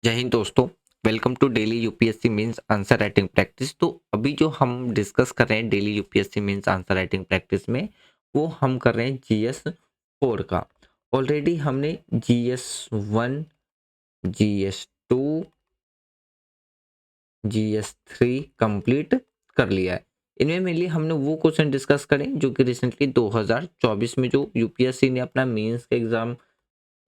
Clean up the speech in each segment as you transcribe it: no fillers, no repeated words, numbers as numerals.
जय हिंद दोस्तों। Welcome to daily UPSC mains answer writing practice. तो अभी जो हम डिस्कस कर रहे हैं daily UPSC mains answer writing practice में, वो हम कर रहे हैं जीएस 4 का। ऑलरेडी हमने जीएस 1, जीएस 2, जीएस 3 कंप्लीट कर लिया है। इनमें मेनली हमने वो क्वेश्चन डिस्कस करें जो कि रिसेंटली 2024 में जो यूपीएससी ने अपना मेंस का एग्जाम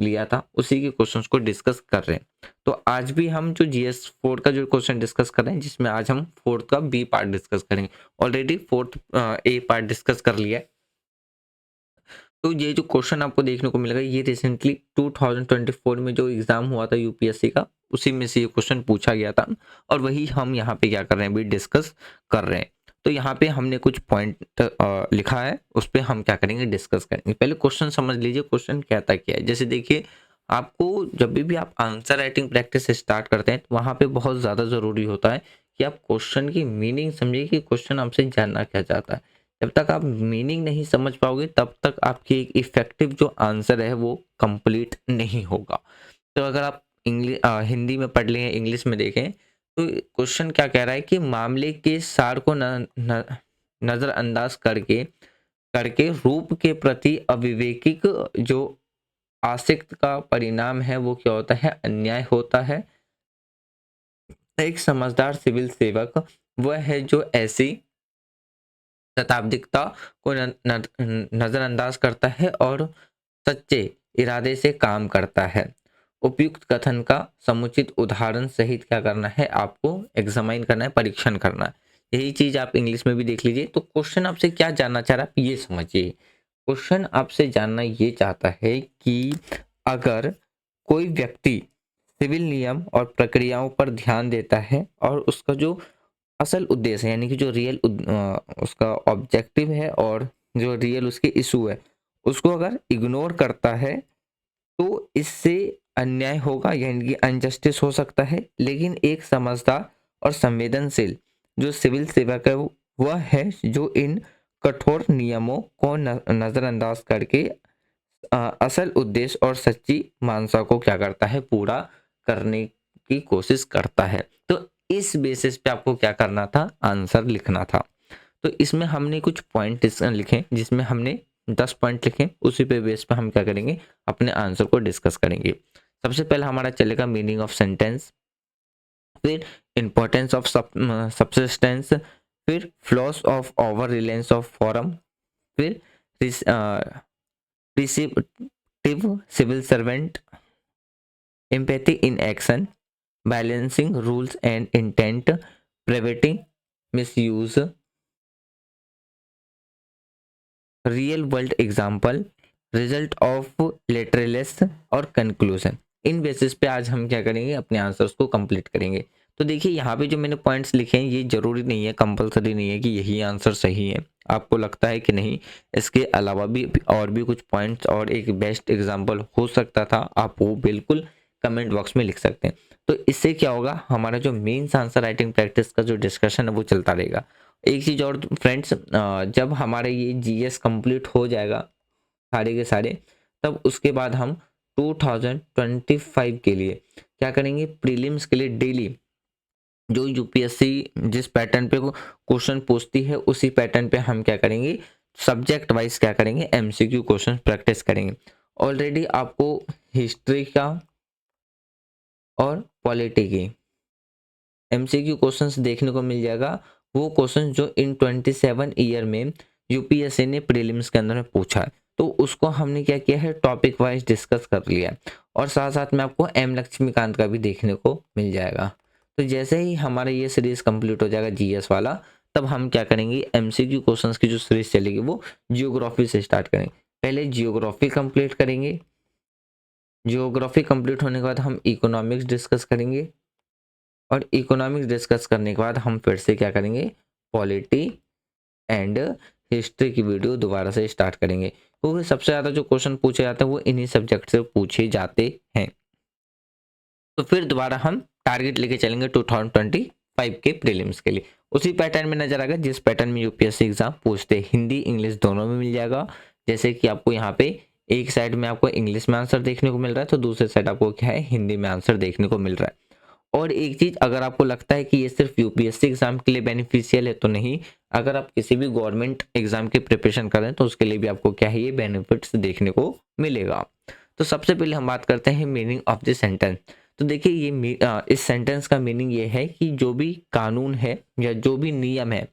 लिया था, उसी के क्वेश्चंस को डिस्कस कर रहे हैं। तो आज भी हम जो जीएस 4 का जो क्वेश्चन डिस्कस कर रहे हैं, जिसमें आज हम फोर्थ का बी पार्ट डिस्कस करेंगे। ऑलरेडी फोर्थ ए पार्ट डिस्कस कर लिया है। तो ये जो क्वेश्चन आपको देखने को मिलेगा, ये रिसेंटली 2024 में जो एग्जाम हुआ था यूपीएससी का, उसी में से ये क्वेश्चन पूछा गया था और वही हम यहाँ पे क्या कर रहे हैं, अभी डिस्कस कर रहे हैं। तो यहाँ पे हमने कुछ पॉइंट लिखा है, उस पर हम क्या करेंगे, डिस्कस करेंगे। पहले क्वेश्चन समझ लीजिए, क्वेश्चन कहता क्या है। जैसे देखिए, आपको जब भी आप आंसर राइटिंग प्रैक्टिस स्टार्ट करते हैं, तो वहाँ पे बहुत ज़्यादा ज़रूरी होता है कि आप क्वेश्चन की मीनिंग समझिए कि क्वेश्चन आपसे जानना क्या चाहता है। जब तक आप मीनिंग नहीं समझ पाओगे, तब तक आपकी एक इफेक्टिव जो आंसर है वो कंप्लीट नहीं होगा। तो अगर आप हिंदी में पढ़ लें, इंग्लिश में देखें, तो क्वेश्चन क्या कह रहा है कि मामले के सार को नज़रअंदाज करके करके रूप के प्रति अविवेकिक जो आसक्त का परिणाम है, वो क्या होता है, अन्याय होता है। एक समझदार सिविल सेवक वह है जो ऐसी शताब्दिकता को नजरअंदाज करता है और सच्चे इरादे से काम करता है। उपयुक्त कथन का समुचित उदाहरण सहित क्या करना है, आपको एग्जामाइन करना है, परीक्षण करना है। यही चीज आप इंग्लिश में भी देख लीजिए। तो क्वेश्चन आपसे क्या जानना चाह रहा है, आप ये समझिए। क्वेश्चन आपसे जानना ये चाहता है कि अगर कोई व्यक्ति सिविल नियम और प्रक्रियाओं पर ध्यान देता है और उसका जो असल उद्देश्य है, यानी कि जो रियल उसका ऑब्जेक्टिव है और जो रियल उसके इशू है, उसको अगर इग्नोर करता है, तो इससे अन्याय होगा, यानी कि अनजस्टिस हो सकता है। लेकिन एक समझदार और संवेदनशील जो सिविल सेवक है, वह है जो इन कठोर नियमों को नजरअंदाज करके असल उद्देश्य और सच्ची मानसा को क्या करता है, पूरा करने की कोशिश करता है। तो इस बेसिस पे आपको क्या करना था, आंसर लिखना था। तो इसमें हमने कुछ पॉइंट लिखे, जिसमें हमने 10 पॉइंट लिखे। उसी पे बेस पे हम क्या करेंगे, अपने आंसर को डिस्कस करेंगे। सबसे पहले हमारा चलेगा मीनिंग ऑफ सेंटेंस, फिर इंपॉर्टेंस ऑफ सबसिस्टेंस, फिर flaws of over reliance of form, फिर receptive civil servant, empathy in action, balancing rules and intent, preventing misuse, real world example, result of literalness और conclusion. इन basis पे आज हम क्या करेंगे, अपने आंसर्स को कंप्लीट करेंगे। तो देखिए, यहाँ पे जो मैंने पॉइंट्स लिखे हैं, ये जरूरी नहीं है, कंपलसरी नहीं है कि यही आंसर सही है। आपको लगता है कि नहीं, इसके अलावा भी और भी कुछ पॉइंट्स और एक बेस्ट एग्जाम्पल हो सकता था, आप वो बिल्कुल कमेंट बॉक्स में लिख सकते हैं। तो इससे क्या होगा, हमारा जो मेंस आंसर राइटिंग प्रैक्टिस का जो डिस्कशन है वो चलता रहेगा। एक चीज़ और फ्रेंड्स, जब हमारे ये जीएस कंप्लीट हो जाएगा सारे के सारे, तब उसके बाद हम 2025 के लिए क्या करेंगे, प्रीलिम्स के लिए डेली जो यूपीएससी जिस पैटर्न पे क्वेश्चन पूछती है, उसी पैटर्न पे हम क्या करेंगे, सब्जेक्ट वाइज क्या करेंगे, एमसीक्यू क्वेश्चन प्रैक्टिस करेंगे। ऑलरेडी आपको हिस्ट्री का और पॉलिटी की एमसीक्यू क्वेश्चंस देखने को मिल जाएगा। वो क्वेश्चन जो इन 27 ईयर में यूपीएससी ने प्रीलिम्स के अंदर में पूछा है, तो उसको हमने क्या किया है, टॉपिक वाइज डिस्कस कर लिया है। और साथ साथ में आपको एम लक्ष्मीकांत का भी देखने को मिल जाएगा। तो जैसे ही हमारा ये सीरीज कंप्लीट हो जाएगा जीएस वाला, तब हम क्या करेंगे, एमसीक्यू क्वेश्चंस की जो सीरीज चलेगी वो जियोग्राफी से स्टार्ट करेंगे। पहले जियोग्राफी कंप्लीट करेंगे। जियोग्राफी कंप्लीट होने के बाद हम इकोनॉमिक्स डिस्कस करेंगे, और इकोनॉमिक्स डिस्कस करने के बाद हम फिर से क्या करेंगे, पॉलिटी एंड हिस्ट्री की वीडियो दोबारा से स्टार्ट करेंगे, क्योंकि सबसे ज़्यादा जो क्वेश्चन पूछे जाते हैं वो इन्हीं सब्जेक्ट से पूछे जाते हैं। तो फिर दोबारा हम टारगेट लेके चलेंगे 2025 के प्रीलिम्स के लिए। उसी पैटर्न में नजर आएगा जिस पैटर्न में यूपीएससी एग्जाम पूछते हैं, हिंदी इंग्लिश दोनों में मिल जाएगा। जैसे कि आपको यहाँ पे एक साइड में आपको इंग्लिश में आंसर देखने को मिल रहा है, तो दूसरे साइड आपको क्या है, हिंदी में आंसर देखने को मिल रहा है। और एक चीज़, अगर आपको लगता है कि ये सिर्फ यूपीएससी एग्जाम के लिए बेनिफिशियल है तो नहीं, अगर आप किसी भी गवर्नमेंट एग्जाम की प्रिपरेशन कर रहे हैं तो उसके लिए भी आपको क्या है, ये बेनिफिट्स देखने को मिलेगा। तो सबसे पहले हम बात करते हैं मीनिंग ऑफ द सेंटेंस। तो देखिए इस सेंटेंस का मीनिंग ये है कि जो भी कानून है या जो भी नियम है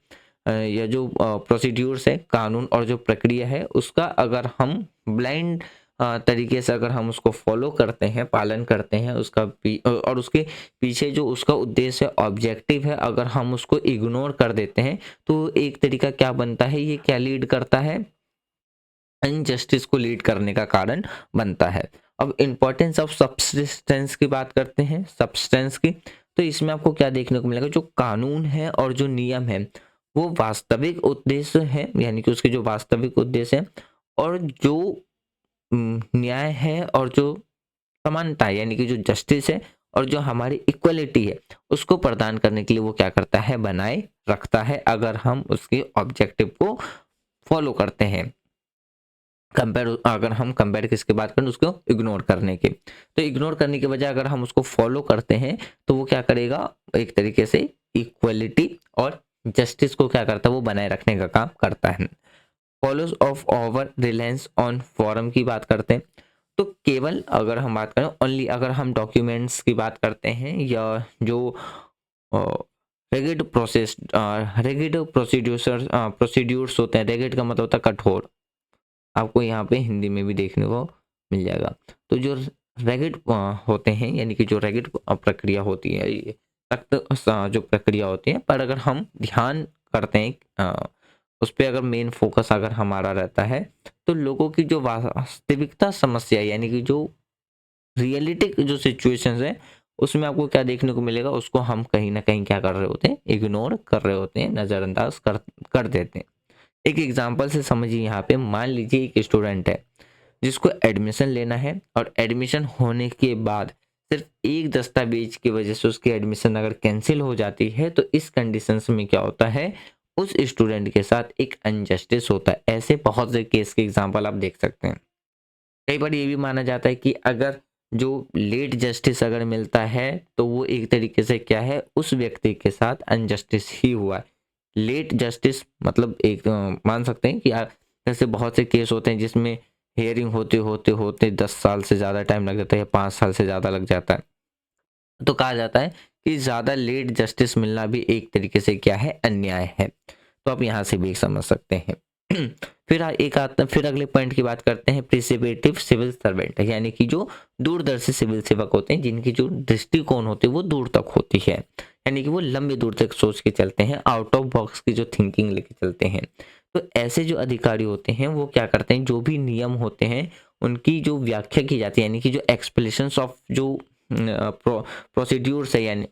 या जो प्रोसीड्यूर्स है, कानून और जो प्रक्रिया है, उसका अगर हम ब्लाइंड तरीके से अगर हम उसको फॉलो करते हैं, पालन करते हैं, और उसके पीछे जो उसका उद्देश्य है, ऑब्जेक्टिव है, अगर हम उसको इग्नोर कर देते हैं तो एक तरीका क्या बनता है, ये क्या लीड करता है, इनजस्टिस को लीड करने का कारण बनता है। अब इंपॉर्टेंस ऑफ सब्सटेंस की बात करते हैं, सब्सटेंस की। तो इसमें आपको क्या देखने को मिलेगा, जो कानून है और जो नियम है वो वास्तविक उद्देश्य है, यानी कि उसके जो वास्तविक उद्देश्य है, और जो न्याय है और जो समानता है, यानी कि जो जस्टिस है और जो हमारी इक्वलिटी है, उसको प्रदान करने के लिए वो क्या करता है, बनाए रखता है, अगर हम उसके ऑब्जेक्टिव को फॉलो करते हैं। अगर हम कंपेयर किसके बात करें, उसको इग्नोर करने के, तो इग्नोर करने के बजाय अगर हम उसको फॉलो करते हैं तो वो क्या करेगा, एक तरीके से इक्वलिटी और जस्टिस को क्या करता है, वो बनाए रखने का काम करता है। Follows of over reliance on forum की बात करते हैं। तो केवल अगर हम बात करें, ओनली अगर हम डॉक्यूमेंट्स की बात करते हैं या जो रेगिड प्रोसीड्यूर्स होते हैं, रेगिड का मतलब होता है कठोर, आपको यहाँ पे हिंदी में भी देखने को मिल जाएगा। तो जो रैगिड होते हैं, यानी कि जो रैगिड प्रक्रिया होती है, ये सख्त जो प्रक्रिया होती है, पर अगर हम ध्यान करते हैं उस पर, अगर मेन फोकस अगर हमारा रहता है, तो लोगों की जो वास्तविकता समस्या, यानी कि जो रियलिटिक जो सिचुएशंस है, उसमें आपको क्या देखने को मिलेगा, उसको हम कहीं ना कहीं क्या कर रहे होते हैं, इग्नोर कर रहे होते हैं, नज़रअंदाज कर देते हैं। एक एग्जांपल से समझिए, यहाँ पे मान लीजिए एक स्टूडेंट है जिसको एडमिशन लेना है, और एडमिशन होने के बाद सिर्फ एक दस्तावेज की वजह से उसकी एडमिशन अगर कैंसिल हो जाती है, तो इस कंडीशंस में क्या होता है, उस स्टूडेंट के साथ एक अनजस्टिस होता है। ऐसे बहुत से केस के एग्जांपल आप देख सकते हैं। कई बार ये भी माना जाता है कि अगर जो लेट जस्टिस अगर मिलता है तो वो एक तरीके से क्या है, उस व्यक्ति के साथ अनजस्टिस ही हुआ है। लेट जस्टिस मतलब एक मान सकते हैं कि जैसे बहुत से केस होते हैं जिसमें हियरिंग होते होते होते 10 साल से ज़्यादा टाइम लग जाता है या 5 साल से ज़्यादा लग जाता है। तो कहा जाता है कि ज़्यादा लेट जस्टिस मिलना भी एक तरीके से क्या है, अन्याय है। तो आप यहाँ से भी समझ सकते हैं। फिर अगले पॉइंट की बात करते हैं, प्रिसिपेटिव सिविल सर्वेंट, यानी कि जो दूरदर्शी सिविल सेवक होते हैं, जिनकी जो दृष्टिकोण होती है वो दूर तक होती है, यानी कि वो लंबी दूर तक सोच के चलते हैं, आउट ऑफ बॉक्स की जो थिंकिंग लेके चलते हैं। तो ऐसे जो अधिकारी होते हैं वो क्या करते हैं, जो भी नियम होते हैं उनकी जो व्याख्या की जाती है, यानी कि जो एक्सप्लेनेशंस ऑफ जो प्रोसीड्यूर्स है, यानी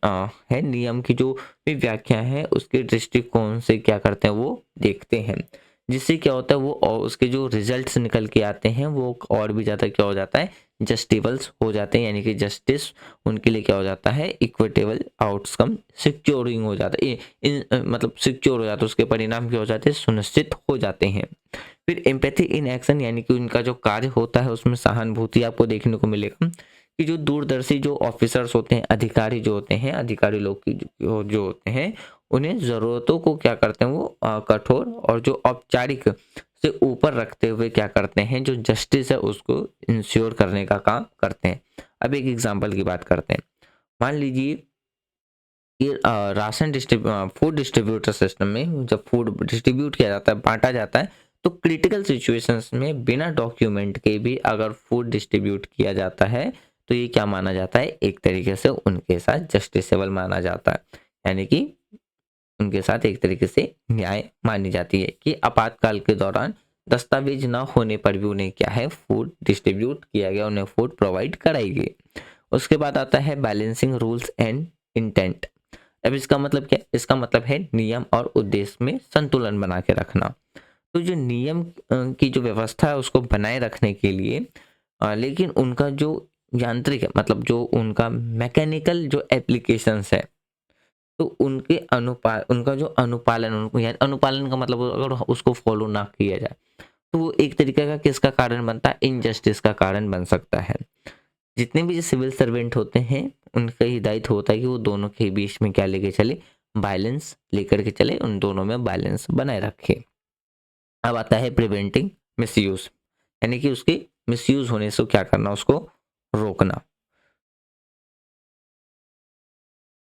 है नियम की जो भी व्याख्या है, उसके दृष्टिकोण से क्या करते हैं, वो देखते हैं, जिससे क्या होता है वो, और उसके जो रिजल्ट्स निकल के आते हैं वो और भी ज़्यादा क्या हो जाता है, जस्टिबल्स हो जाते हैं, यानी कि जस्टिस उनके लिए क्या हो जाता है, इक्विटेबल आउटकम सिक्योरिंग हो जाता है, मतलब सिक्योर हो जाता है, उसके परिणाम क्या हो जाते हैं, सुनिश्चित हो जाते हैं। फिर एम्पैथी इन एक्शन, यानी कि उनका जो कार्य होता है उसमें सहानुभूति आपको देखने को मिलेगा, कि जो दूरदर्शी जो ऑफिसर्स होते हैं, अधिकारी जो होते हैं, अधिकारी लोग की जो होते हैं, उन्हें ज़रूरतों को क्या करते हैं, वो कठोर और जो औपचारिक से ऊपर रखते हुए क्या करते हैं, जो जस्टिस है उसको इंश्योर करने का काम करते हैं। अब एक एग्जांपल की बात करते हैं। मान लीजिए कि फूड डिस्ट्रीब्यूटर सिस्टम में जब फूड डिस्ट्रीब्यूट किया जाता है, बांटा जाता है, तो क्रिटिकल सिचुएशंस में बिना डॉक्यूमेंट के भी अगर फूड डिस्ट्रीब्यूट किया जाता है तो ये क्या माना जाता है, एक तरीके से उनके साथ जस्टिसेबल माना जाता है, यानी कि उनके साथ एक तरीके से न्याय मानी जाती है, कि आपातकाल के दौरान दस्तावेज ना होने पर भी उन्हें क्या है, फूड डिस्ट्रीब्यूट किया गया, उन्हें फूड प्रोवाइड कराई गई। उसके बाद आता है बैलेंसिंग रूल्स एंड इंटेंट। अब इसका मतलब क्या है? इसका मतलब है नियम और उद्देश्य में संतुलन बना के रखना। तो जो नियम की जो व्यवस्था है उसको बनाए रखने के लिए लेकिन उनका जो यांत्रिक है, मतलब जो उनका मैकेनिकल जो एप्लीकेशंस है, तो उनका जो अनुपालन, उनको यानी अनुपालन का मतलब अगर उसको फॉलो ना किया जाए तो वो एक तरीके का किसका कारण बनता है, इनजस्टिस का कारण बन सकता है। जितने भी सिविल सर्वेंट होते हैं उनका ही दायित्व होता है कि वो दोनों के बीच में क्या लेके चले, बैलेंस लेकर के चले, उन दोनों में बैलेंस बनाए रखे। अब आता है प्रिवेंटिंग मिसयूज, यानी कि उसके मिसयूज होने से क्या करना, उसको रोकना।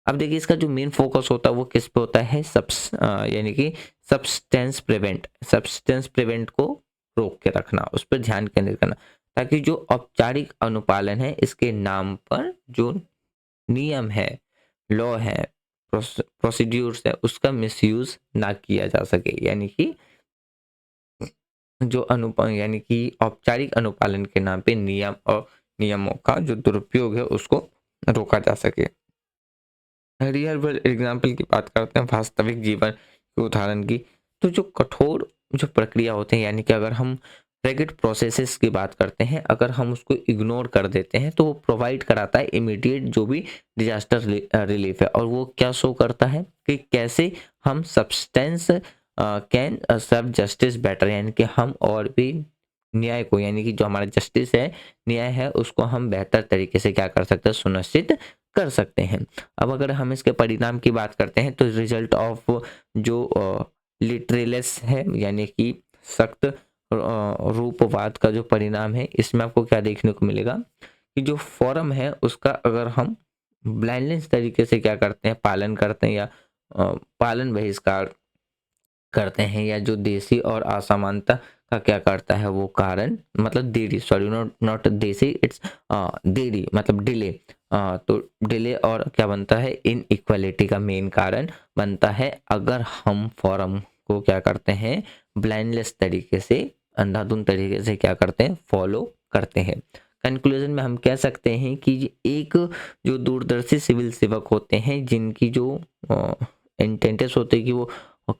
अब देखिए इसका जो मेन फोकस होता है वो किस पे होता है, यानी कि सब्सटेंस प्रिवेंट को रोक के रखना, उस पर ध्यान केंद्रित करना, ताकि जो औपचारिक अनुपालन है इसके नाम पर जो नियम है, लॉ है, प्रोसीड्यूर्स है, उसका मिसयूज ना किया जा सके, यानी कि जो यानी कि औपचारिक अनुपालन के नाम पे नियम और नियमों का जो दुरुपयोग है उसको रोका जा सके। रियल वर्ल्ड एग्जाम्पल की बात करते हैं, वास्तविक जीवन के उदाहरण की, तो जो कठोर जो प्रक्रिया होते हैं, यानी कि अगर हम रेगिड प्रोसेसेस की बात करते हैं, अगर हम उसको इग्नोर कर देते हैं तो वो प्रोवाइड कराता है इमीडिएट जो भी डिजास्टर रिलीफ है, और वो क्या शो करता है कि कैसे हम substance can serve justice better, यानी कि हम और भी न्याय को, यानी कि जो हमारा जस्टिस है, न्याय है, उसको हम बेहतर तरीके से क्या कर सकते हैं, सुनिश्चित कर सकते हैं। अब अगर हम इसके परिणाम की बात करते हैं तो रिजल्ट ऑफ जो लिटरलेस है, यानी कि सख्त रूपवाद का जो परिणाम है, इसमें आपको क्या देखने को मिलेगा कि जो फॉरम है उसका अगर हम ब्लाइंडलेस तरीके से क्या करते हैं, पालन करते हैं, या पालन बहिष्कार करते हैं, या जो देसी और असमानता का क्या करता है वो कारण, मतलब देरी, सॉरी नॉट नॉट देसी, इट्स देरी मतलब डिले, तो डिले और क्या बनता है, इन इक्वालिटी का मेन कारण बनता है अगर हम फॉरम को क्या करते हैं, ब्लाइंडलेस तरीके से, अंधाधुंध तरीके से क्या करते हैं, फॉलो करते हैं। कंक्लूजन में हम कह सकते हैं कि एक जो दूरदर्शी सिविल सेवक होते हैं, जिनकी जो इंटेंटेस होते हैं कि वो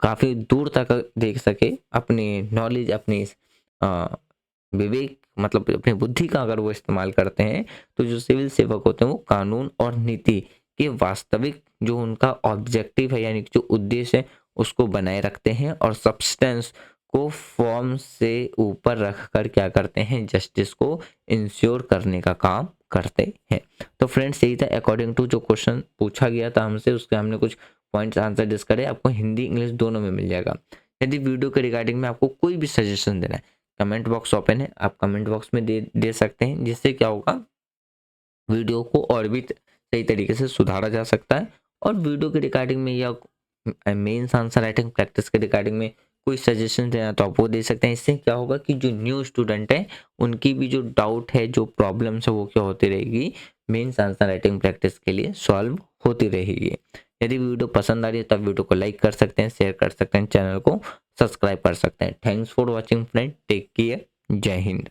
काफ़ी दूर तक देख सके, अपनी नॉलेज, अपनी अ, विवेक मतलब अपनी बुद्धि का अगर वो इस्तेमाल करते हैं, तो जो सिविल सेवक होते हैं वो कानून और नीति के वास्तविक जो उनका ऑब्जेक्टिव है, यानी कि जो उद्देश्य है, उसको बनाए रखते हैं, और सब्सटेंस को फॉर्म से ऊपर रख कर क्या करते हैं, जस्टिस को इंश्योर करने का काम करते हैं। तो फ्रेंड्स यही था, अकॉर्डिंग टू जो क्वेश्चन पूछा गया था हमसे, उसके हमने कुछ पॉइंट्स आंसर डिस्कस करे, आपको हिंदी इंग्लिश दोनों में मिल जाएगा। यदि वीडियो के रिगार्डिंग में आपको कोई भी सजेशन देना है, कमेंट बॉक्स ओपन है, आप कमेंट बॉक्स में दे सकते हैं, जिससे क्या होगा, वीडियो को और भी सही तरीके से सुधारा जा सकता है। और वीडियो के रिगार्डिंग में या मेंस आंसर राइटिंग प्रैक्टिस के रिगार्डिंग में कोई सजेशन देना तो आप वो दे सकते हैं। इससे क्या होगा कि जो न्यू स्टूडेंट है उनकी भी जो डाउट है, जो प्रॉब्लम्स है, वो क्या होती रहेगी, मेंस आंसर राइटिंग प्रैक्टिस के लिए सॉल्व होती रहेगी। यदि वीडियो पसंद आ रही है तब वीडियो को लाइक कर सकते हैं, शेयर कर सकते हैं, चैनल को सब्सक्राइब कर सकते हैं। Thanks for watching friend, take care, जय हिंद।